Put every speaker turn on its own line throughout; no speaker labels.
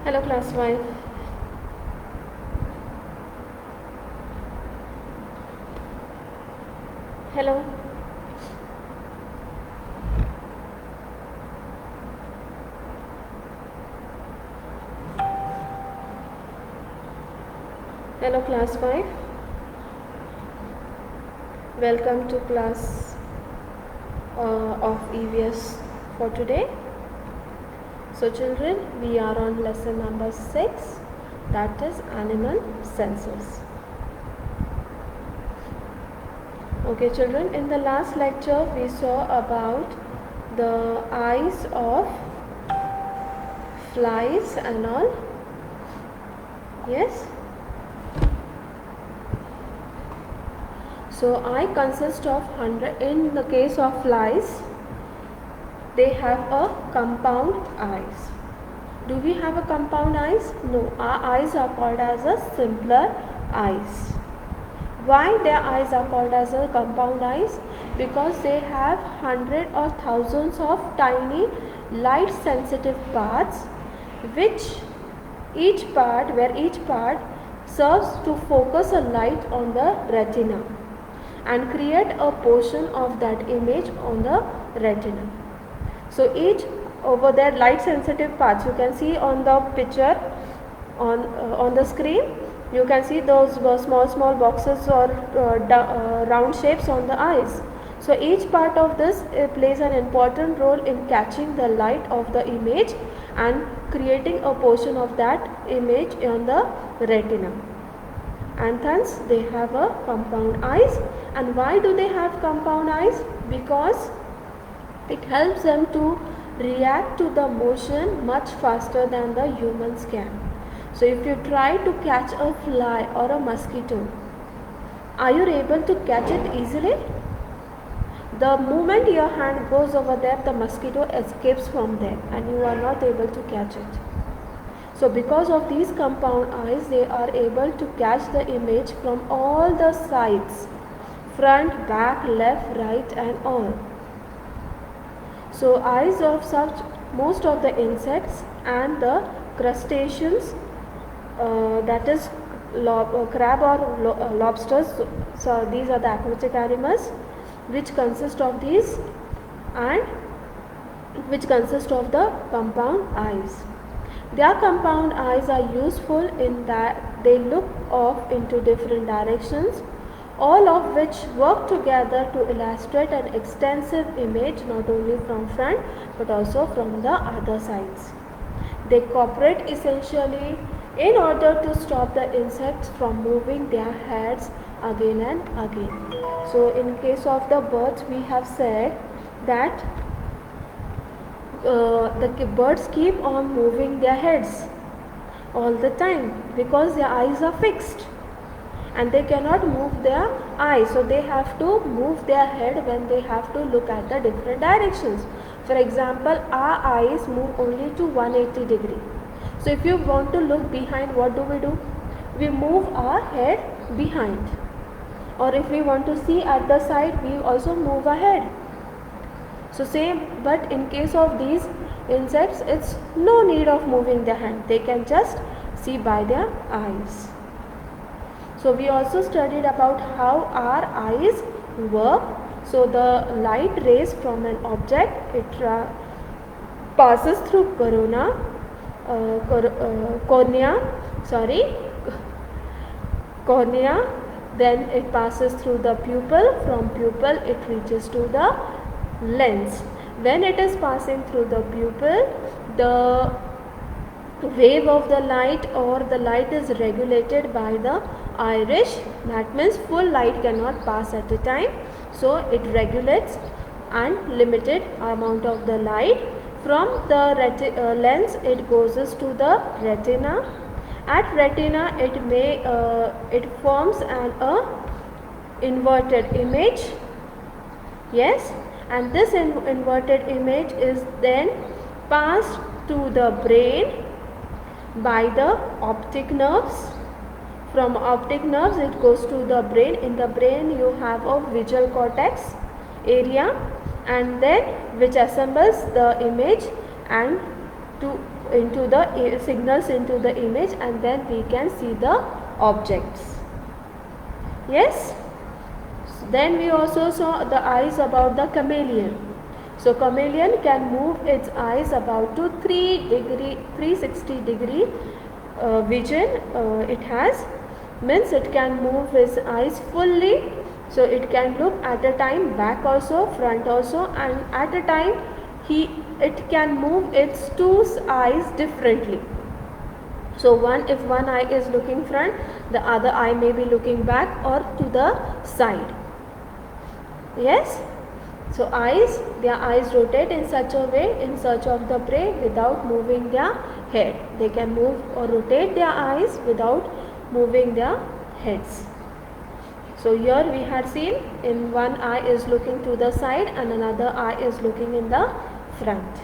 Hello class 5. Hello. Hello class 5. Welcome to class of EVS for today. So children, we are on lesson number 6, that is animal senses. Okay children, in the last lecture we saw about the eyes of flies and all. Yes? So eye consists of 100. In the case of flies, they have a compound eyes. Do we have a compound eyes? No, our eyes are called as a simpler eyes. Why their eyes are called as a compound eyes? Because they have hundreds or thousands of tiny light sensitive parts, which each part serves to focus a light on the retina and create a portion of that image on the retina. So each over there light sensitive parts, you can see on the picture on the screen, you can see those small boxes or round shapes on the eyes. So each part of this plays an important role in catching the light of the image and creating a portion of that image on the retina. And hence they have a compound eyes. And why do they have compound eyes? Because it helps them to react to the motion much faster than the humans can. So if you try to catch a fly or a mosquito, are you able to catch it easily? The moment your hand goes over there, the mosquito escapes from there and you are not able to catch it. So because of these compound eyes, they are able to catch the image from all the sides, front, back, left, right and all. So eyes of such most of the insects and the crustaceans, that is crab or lobsters, so these are the aquatic animals which consist of these and which consist of the compound eyes. Their compound eyes are useful in that they look off into different directions, all of which work together to illustrate an extensive image not only from front but also from the other sides. They cooperate essentially in order to stop the insects from moving their heads again and again. So in case of the birds, we have said that the birds keep on moving their heads all the time because their eyes are fixed and they cannot move their eyes, so they have to move their head when they have to look at the different directions. For example, our eyes move only to 180 degree. So if you want to look behind, what do? We move our head behind. Or if we want to see at the side, we also move our head. So same, but in case of these insects, it's no need of moving their hand. They can just see by their eyes. So we also studied about how our eyes work. So the light rays from an object, it passes through cornea, then it passes through the pupil. From pupil it reaches to the lens. When it is passing through the pupil, the wave of the light or the light is regulated by the iris. That means full light cannot pass at a time, so it regulates and limited amount of the light. From the lens it goes to the retina. At retina it forms an inverted image. Yes, and this inverted image is then passed to the brain by the optic nerves. From optic nerves it goes to the brain. In the brain you have a visual cortex area, and then which assembles the image and to into the signals into the image, and then we can see the objects. Yes. Then we also saw the eyes about the chameleon. So chameleon can move its eyes about to 360 degree vision. It has, means it can move its eyes fully. So it can look at a time back also, front also, and at a time it can move its two eyes differently. So if one eye is looking front, the other eye may be looking back or to the side. Yes. So their eyes rotate in such a way in search of the prey without moving their head. They can move or rotate their eyes without moving their heads. So here we had seen in one eye is looking to the side and another eye is looking in the front.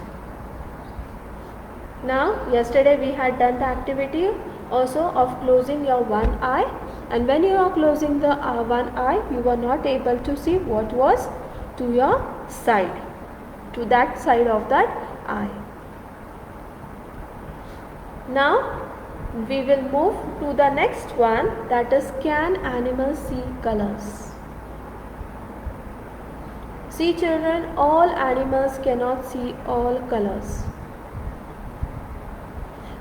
Now yesterday we had done the activity also of closing your one eye, and when you are closing the one eye, you were not able to see what was to your side, to that side of that eye. Now we will move to the next one, that is, can animals see colors? See children, all animals cannot see all colors.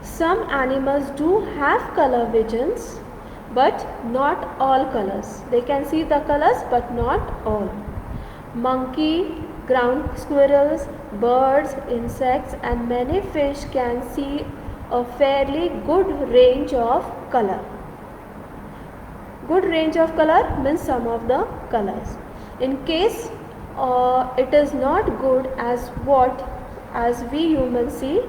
Some animals do have color visions, but not all colors. They can see the colors but not all. Monkey, ground squirrels, birds, insects and many fish can see a fairly good range of color. Good range of color means some of the colors. In case it is not good as we humans see,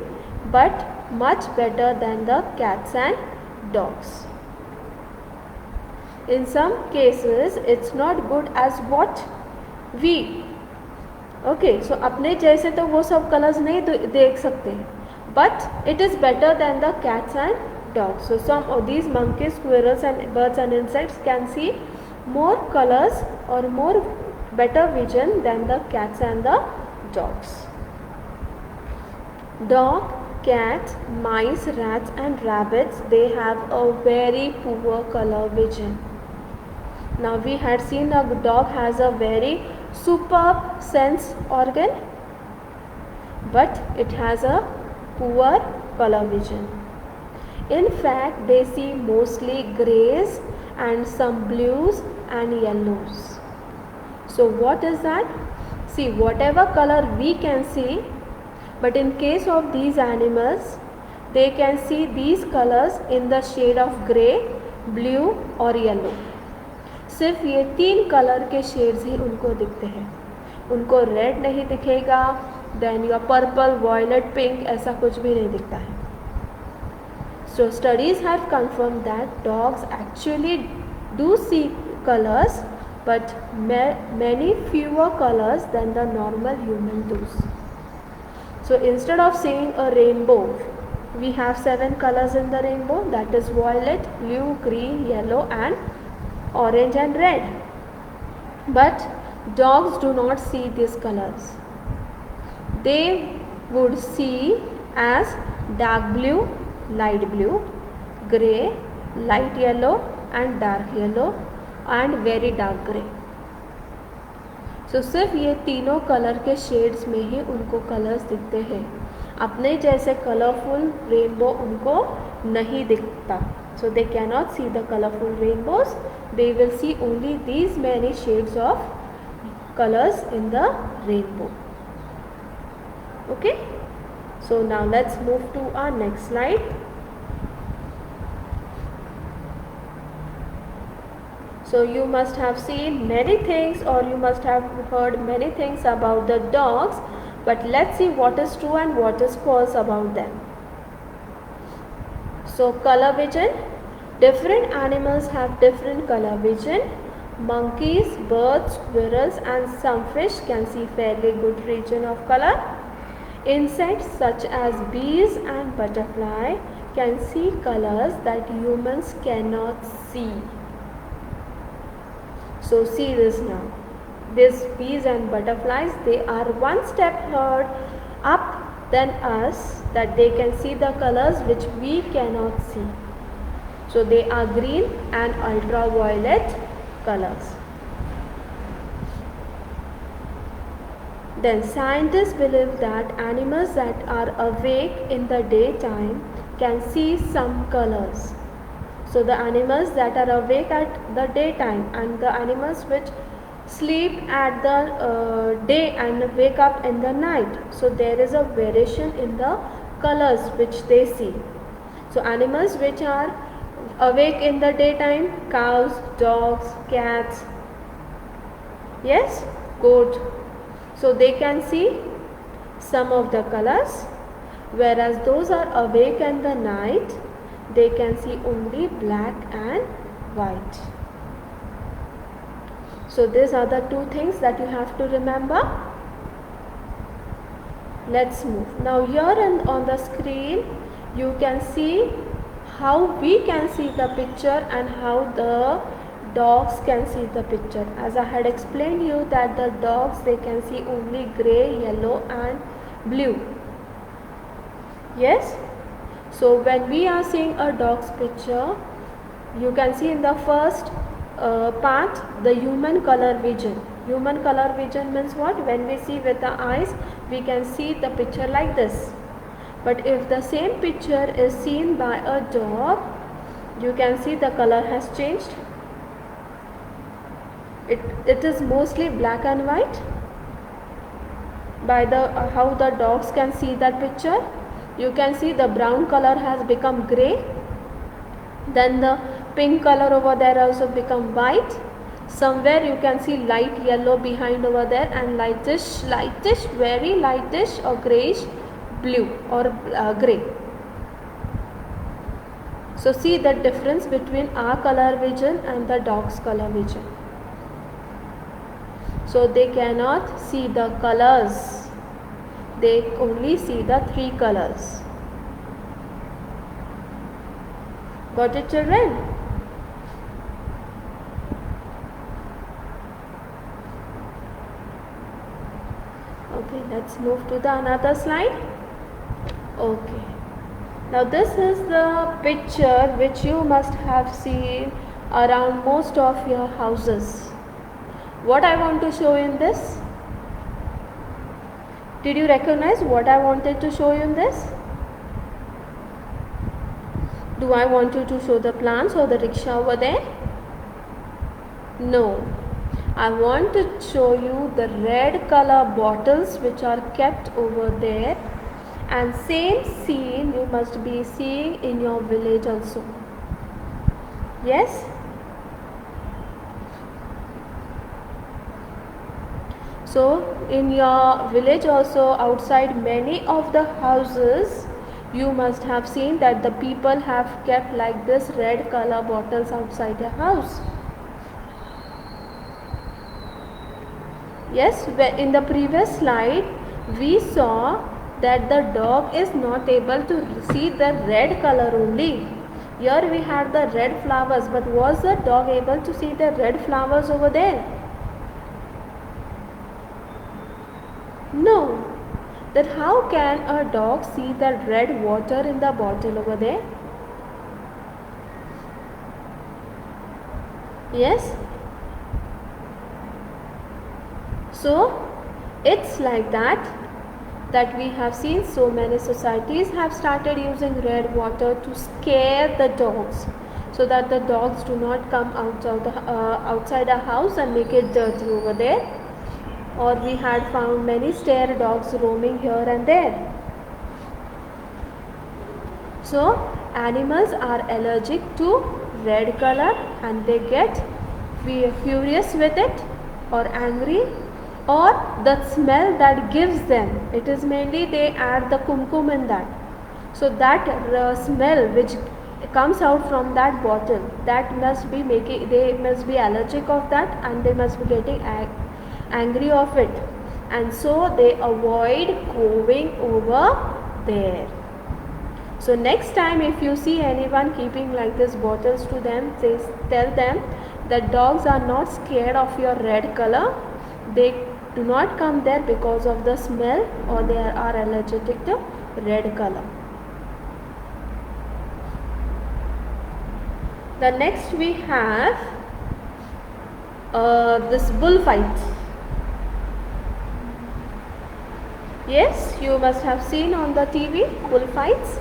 but much better than the cats and dogs. In some cases it's not good as what we, okay, so अपने जैसे तो वो सब colours नहीं देख सकते, but it is better than the cats and dogs. So some of these monkeys, squirrels and birds and insects can see more colors or more better vision than the cats and the dogs. Dog, cats, mice, rats and rabbits, they have a very poor color vision. Now we had seen a dog has a very superb sense organ, but it has a poor color vision. In fact, they see mostly greys and some blues and yellows. So what is that? See, whatever color we can see, but in case of these animals, they can see these colors in the shade of grey, blue और yellow. सिर्फ ये 3 colour के shades ही उनको दिखते हैं. उनको red नहीं दिखेगा, देन या पर्पल, वायलेट, पिंक, ऐसा कुछ भी नहीं दिखता है. So studies have confirmed that dogs actually do see colors, but many fewer colors than the normal human does. So instead of seeing a rainbow, we have 7 colors in the rainbow, that is violet, blue, green, yellow and orange and red. But dogs do not see these colors. They would see as dark blue, light blue, grey, light yellow and dark yellow and very dark grey. So सिर्फ ये तीनों colour के shades में ही उनको colours दिखते हैं. अपने जैसे कलरफुल रेनबो उनको नहीं दिखता. So they cannot see the colorful rainbows. They will see only these many shades of colors in the rainbow. Okay. So now let's move to our next slide. So you must have seen many things or you must have heard many things about the dogs, but let's see what is true and what is false about them. So color vision. Different animals have different color vision. Monkeys, birds, squirrels and some fish can see fairly good region of color. Insects such as bees and butterfly can see colors that humans cannot see. So see this now. These bees and butterflies, they are one step up than us, that they can see the colors which we cannot see. So they are green and ultraviolet colors. Then scientists believe that animals that are awake in the daytime can see some colors. So the animals that are awake at the daytime and the animals which sleep at the day and wake up in the night. So there is a variation in the colors which they see. So animals which are awake in the daytime, cows, dogs, cats, yes, goat. So they can see some of the colors, whereas those are awake in the night, they can see only black and white. So these are the two things that you have to remember. Let's move. Now here on the screen you can see how we can see the picture and how the dogs can see the picture. As I had explained you that the dogs, they can see only grey, yellow and blue. Yes? So when we are seeing a dog's picture, you can see in the first part the human color vision. Human color vision means what? When we see with the eyes, we can see the picture like this. But if the same picture is seen by a dog, you can see the color has changed. It is mostly black and white. By the how the dogs can see that picture, you can see the brown color has become grey, then the pink color over there also become white. Somewhere you can see light yellow behind over there and lightish, very lightish or greyish blue or grey. So see the difference between our color vision and the dog's color vision. So they cannot see the colors, they only see the three colors. Got it, children? Okay, let's move to the another slide. Okay, now this is the picture which you must have seen around most of your houses. What I want to show in this? Did you recognize what I wanted to show you in this? Do I want you to show the plants or the rickshaw over there? No. I want to show you the red color bottles which are kept over there, and same scene you must be seeing in your village also. Yes? So in your village also, outside many of the houses, you must have seen that the people have kept like this red color bottles outside the house. Yes, in the previous slide we saw that the dog is not able to see the red color only. Here we had the red flowers, but was the dog able to see the red flowers over there? No. Then how can a dog see the red water in the bottle over there? Yes? So it's like that we have seen so many societies have started using red water to scare the dogs, so that the dogs do not come outside a house and make it dirty over there. Or we had found many stray dogs roaming here and there. So animals are allergic to red color and they get furious with it or angry, or the smell that gives them. It is mainly they add the kumkum in that. So that smell which comes out from that bottle, that must be they must be allergic of that, and they must be getting angry of it, and so they avoid going over there. So next time if you see anyone keeping like this bottles to them, tell them that dogs are not scared of your red color. They do not come there because of the smell or they are allergic to red color. The next we have this bullfight. Yes, you must have seen on the TV bullfights,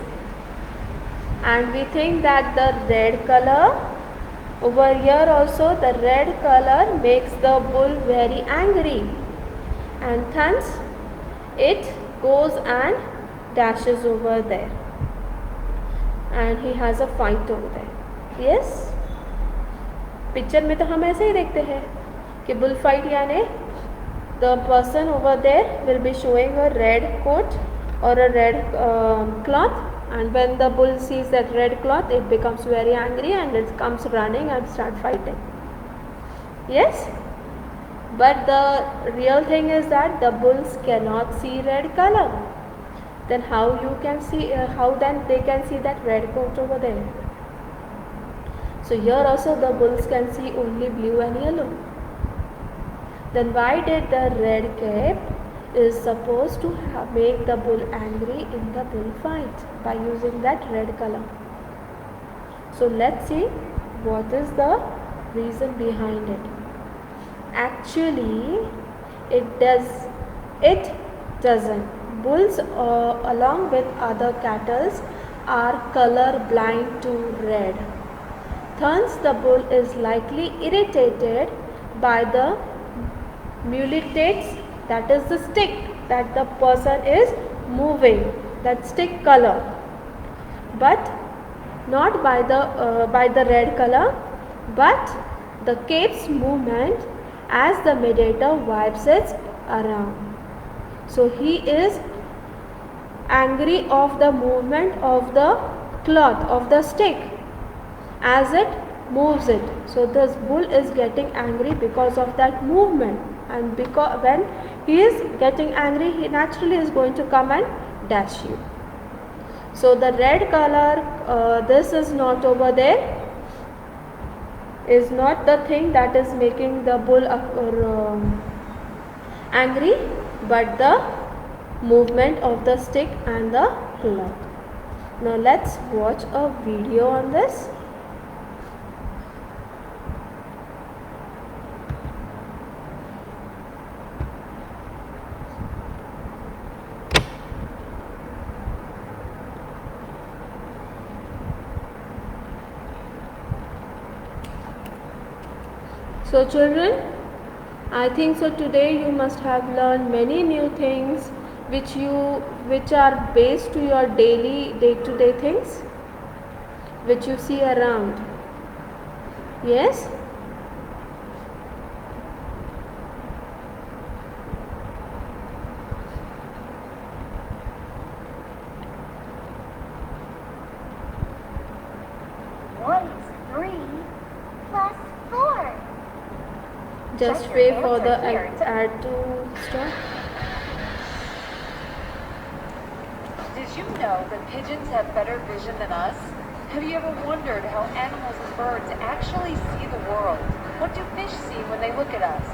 and we think that the red color, over here also the red color makes the bull very angry, and hence it goes and dashes over there and he has a fight over there. Yes, picture में तो हम ऐसे ही देखते हैं कि bull fight यानी the person over there will be showing a red coat or a red cloth, and when the bull sees that red cloth it becomes very angry and it comes running and start fighting. Yes, but the real thing is that the bulls cannot see red color. Then how you can see, how then they can see that red coat over there? So here also the bulls can see only blue and yellow. Then why did the red cape is supposed to make the bull angry in the bullfight by using that red color? So let's see what is the reason behind it. Actually, it doesn't. Bulls along with other cattle are color blind to red. Thus, the bull is likely irritated by the muletates, that is the stick that the person is moving, that stick color, but not by the red color, but the cape's movement as the mediator wipes it around. So he is angry of the movement of the cloth of the stick as it moves it. So this bull is getting angry because of that movement, and because when he is getting angry he naturally is going to come and dash you. So the red color, this is not over there, is not the thing that is making the bull angry, but the movement of the stick and the cloth. Now let's watch a video on this. So children, I think so today you must have learned many new things which are based to your day-to-day things which you see around. Yes?
What is 3 plus 4?
Just
Check
wait
your
for the
answer here.
ad to start.
Did you know that pigeons have better vision than us? Have you ever wondered how animals and birds actually see the world? What do fish see when they look at us?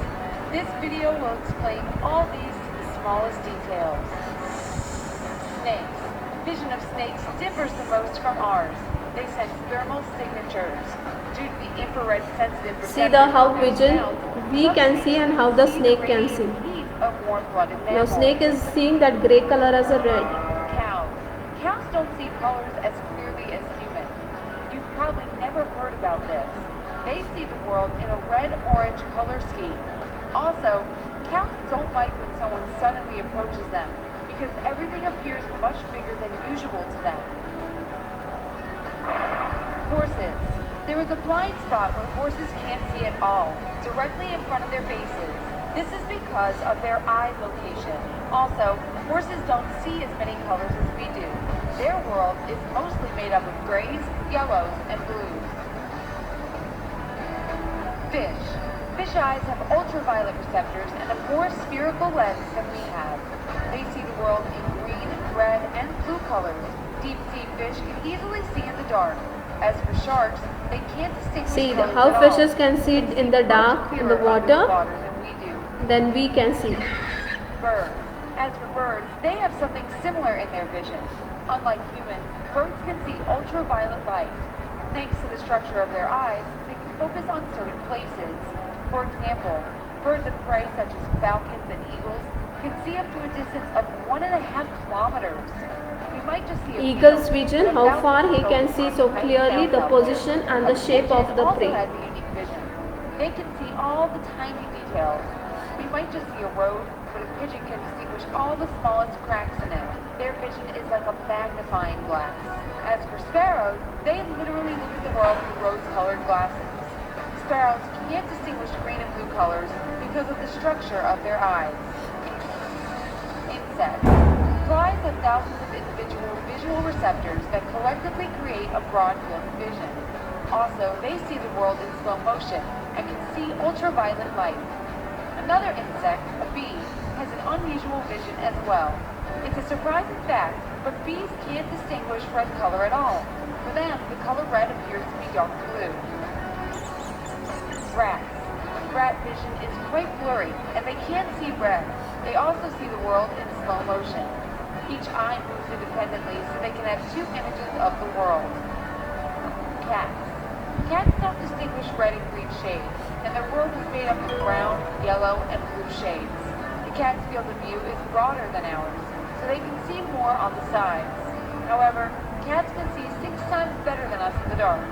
This video will explain all these to the smallest details. Snakes. Vision of snakes differs the most from ours. They sense thermal signatures. Due to the infrared sensitive
See the how pigeon we can see and how the
some
snake can see.
heat of warm-blooded
Now
mammals.
snake is seeing that grey color as a red.
Cows. Cows don't see colors as clearly as humans. You've probably never heard about this. They see the world in a red-orange color scheme. Also, cows don't like when someone suddenly approaches them because everything appears much bigger than usual to them. Horses. There is a blind spot where horses can't see at all, directly in front of their faces. This is because of their eye location. Also, horses don't see as many colors as we do. Their world is mostly made up of grays, yellows, and blues. Fish. Fish eyes have ultraviolet receptors and a more spherical lens than we have. They see the world in green, red, and blue colors. Deep-sea fish can easily see in the dark. As for sharks, they can't distinguish
See
colors
how
at all.
fishes can see in the dark in the water.
Than we do.
then we can see.
Birds. As for birds, they have something similar in their vision. Unlike humans, birds can see ultraviolet light. Thanks to the structure of their eyes, they can focus on certain places. For example, birds of prey such as falcons and eagles can see up to a distance of 1.5 kilometers. We might just see a
Eagle's
field,
vision,
but
how
about
far he
to
can
focus
see
on
so
tiny
clearly
sounds
the
out there.
position and the
A
shape of
pigeon
the
also
prey.
has a unique vision. They can see all the tiny details. We might just see a road, but a pigeon can distinguish all the smallest cracks in it. Their vision is like a magnifying glass. As for sparrows, they literally look at the world through rose-colored glasses. Sparrows can't distinguish green and blue colors because of the structure of their eyes. Insects. Flies have thousands of individual visual receptors that collectively create a broad field of vision. Also, they see the world in slow motion and can see ultraviolet light. Another insect, a bee, has an unusual vision as well. It's a surprising fact, but bees can't distinguish red color at all. For them, the color red appears to be dark blue. Rats. Rat vision is quite blurry, and they can't see red. They also see the world in slow motion. Each eye moves independently so they can have two images of the world. Cats. Cats don't distinguish red and green shades, and their world is made up of brown, yellow, and blue shades. The cat's field of view is broader than ours, so they can see more on the sides. However, cats can see 6 times better than us in the dark.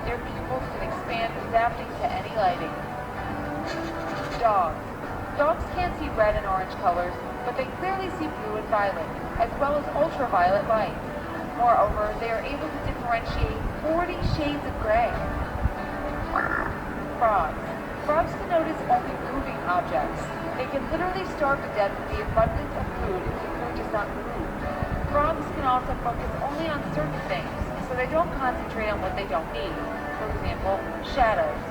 Their pupils can expand, adapting to any lighting. Dogs. Dogs can't see red and orange colors, but they clearly see blue and violet, as well as ultraviolet light. Moreover, they are able to differentiate 40 shades of gray. Frogs. Frogs can notice only moving objects. They can literally starve to death with the abundance of food if the food does not move. Frogs can also focus only on certain things, so they don't concentrate on what they don't need. For example, shadows.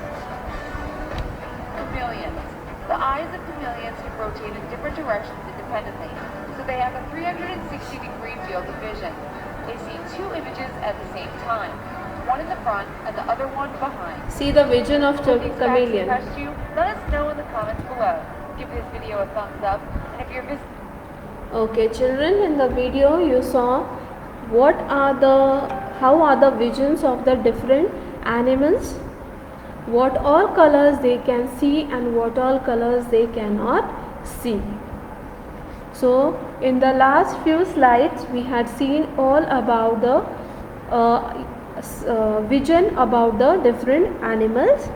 Chameleons. The eyes of chameleons can rotate in different directions independently, so they have a 360-degree field of vision. They see 2 images at the same time, one in the front and the other one behind.
See the vision of
If these facts
chameleon.
impressed you, let us know in the comments below. Give this video a thumbs up, and if you're visiting
Okay, children, in the video you saw how are the visions of the different animals, what all colors they can see and what all colors they cannot see. So in the last few slides we had seen all about the vision about the different animals.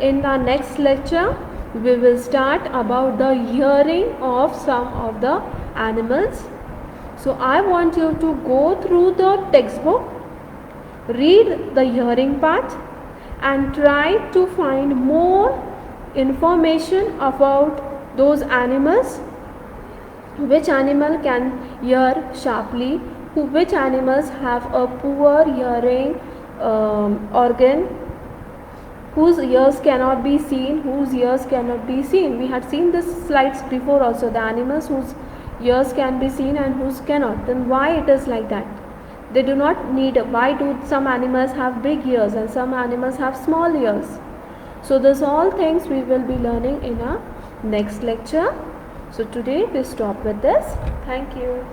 In the next lecture we will start about the hearing of some of the animals. So I want you to go through the textbook, read the hearing part and try to find more information about those animals. Which animal can hear sharply, which animals have a poor hearing organ, whose ears cannot be seen, whose ears cannot be seen. We had seen this slides before also, the animals whose ears can be seen and whose cannot. Then why it is like that? They do not need, why do some animals have big ears and some animals have small ears? So these all things we will be learning in our next lecture. So today we stop with this. Thank you.